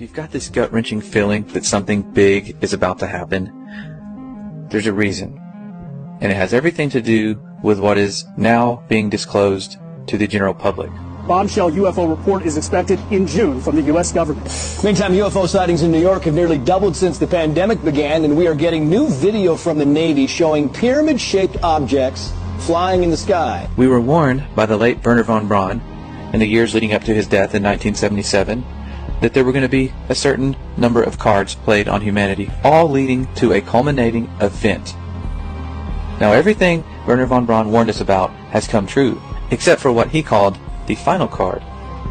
you've got this gut-wrenching feeling that something big is about to happen, there's a reason. And it has everything to do with what is now being disclosed to the general public. Bombshell UFO report is expected in June from the U.S. government. Meantime, UFO sightings in New York have nearly doubled since the pandemic began, and we are getting new video from the Navy showing pyramid-shaped objects flying in the sky. We were warned by the late Wernher von Braun in the years leading up to his death in 1977 that there were going to be a certain number of cards played on humanity, all leading to a culminating event. Now, everything Wernher von Braun warned us about has come true, except for what he called the final card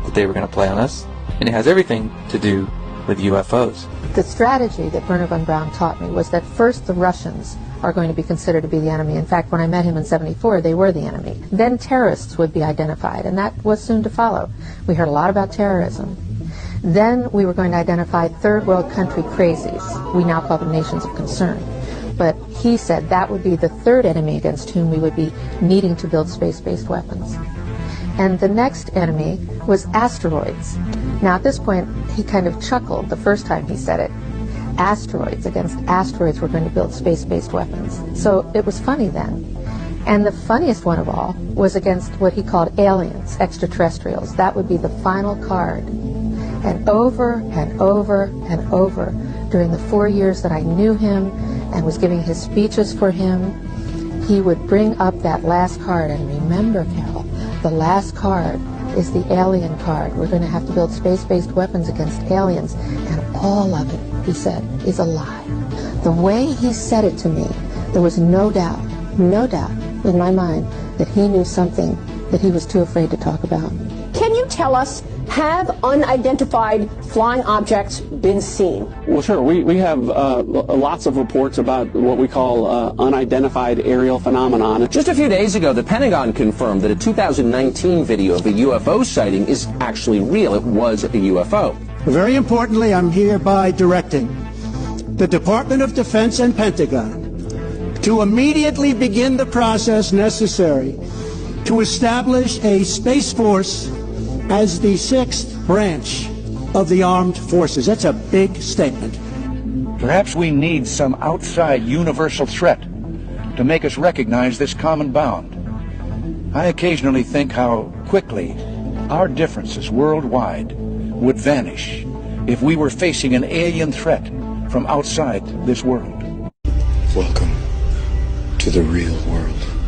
that they were going to play on us, and it has everything to do with UFOs. The strategy that Wernher von Braun taught me was that first the Russians are going to be considered to be the enemy. In fact, when I met him in '74, they were the enemy. Then terrorists would be identified, and that was soon to follow. We heard a lot about terrorism. Then we were going to identify third world country crazies. We now call them nations of concern. But he said that would be the third enemy against whom we would be needing to build space-based weapons. And the next enemy was asteroids. Now at this point, he kind of chuckled the first time he said it. Asteroids, against asteroids we're going to build space-based weapons. So it was funny then. And the funniest one of all was against what he called aliens, extraterrestrials. That would be the final card. And over and over and over during the 4 years that I knew him and was giving his speeches for him, he would bring up that last card. And remember, Carol, the last card is the alien card. We're going to have to build space-based weapons against aliens, and all of it, he said, is a lie. The way he said it to me, there was no doubt in my mind that he knew something that he was too afraid to talk about. Can you tell us, have unidentified flying objects been seen? Well, sure. We have lots of reports about what we call unidentified aerial phenomenon. Just a few days ago, the Pentagon confirmed that a 2019 video of a UFO sighting is actually real. It was a UFO. Very importantly, I'm hereby directing the Department of Defense and Pentagon to immediately begin the process necessary to establish a Space Force as the sixth branch of the armed forces. That's a big statement. Perhaps we need some outside universal threat to make us recognize this common bound. I occasionally think how quickly our differences worldwide would vanish if we were facing an alien threat from outside this world. Welcome to the real world.